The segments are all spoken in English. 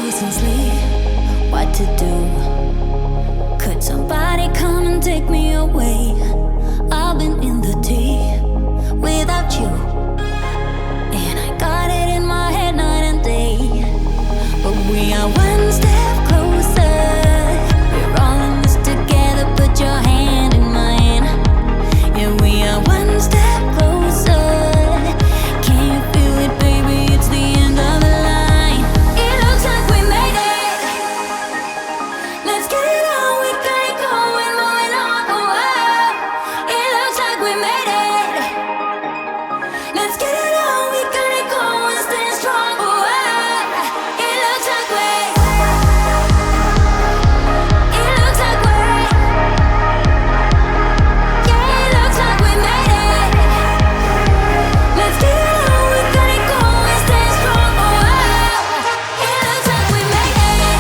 losing sleep, what to do? Could somebody come and take me away? I've been in the deep without you, and I got it in my head night and day. But we are one step closer. We're all in this together. Put your hand in mine. Yeah, we are one step closer. Can you feel it, baby? It's the end of the line. It looks like we made it. Let's get it on. We got it going, moving on. Oh, oh. It looks like we made it. Let's get it on. We got it going, staying strong. Oh, oh. It looks like we. It looks like we. Yeah, it looks like we made it. Let's get it on. We got it going, staying strong. Oh, oh. It looks like we made it.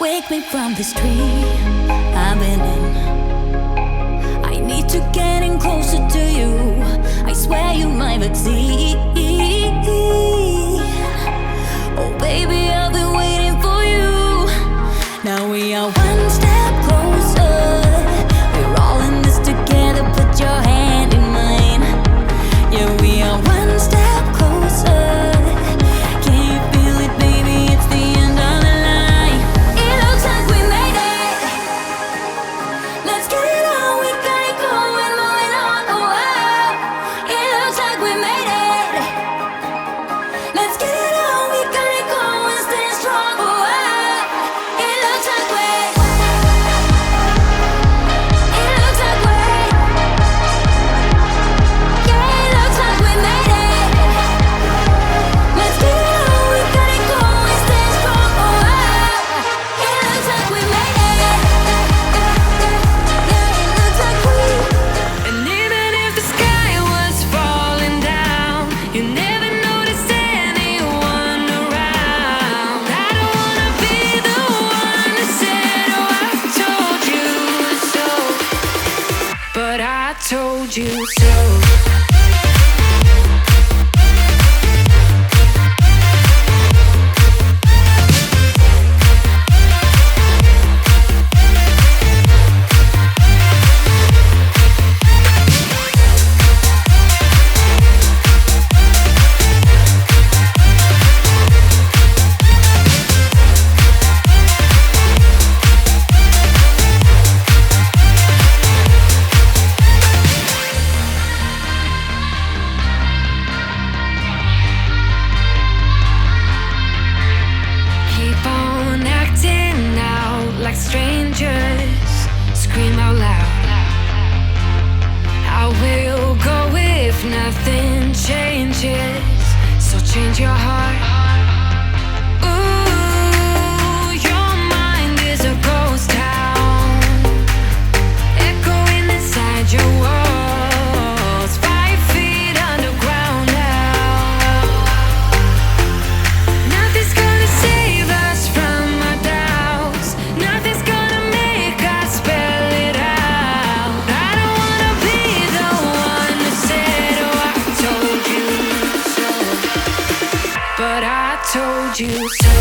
Wake me from this dream I've been in. I need to get in closer to you. I swear you might succeed. Oh baby, I've been waiting for you. Now we are one step closer. We're all in this together. Put your hand in mine. Yeah, we are one step closer. Can you feel it, baby? It's the end of the line. It looks like we made it. Let's get it on. We got it going, moving on. Oh, oh. It looks like we made it. Let's get it on. We got it going, staying strong. Oh, oh. It looks like we. It looks like we. Yeah, it looks like we made it. Let's get it on. We got it going, staying strong. Oh, oh. It looks like we made it. Yeah, it looks like we. And even if the sky was falling down, you never noticed anyone around. I don't wanna be the one that said, oh, I told you so. But I told you so. Keep on acting out like strangers. Scream out loud. I will go if nothing changes. So change your heart. Ooh, your mind is a ghost town, echoing inside your walls. 5 feet underground now. Nothing's gonna save us from our doubts. Nothing's gonna make us spell it out. I don't wanna be the one that said, oh, I told you so. But I told you so.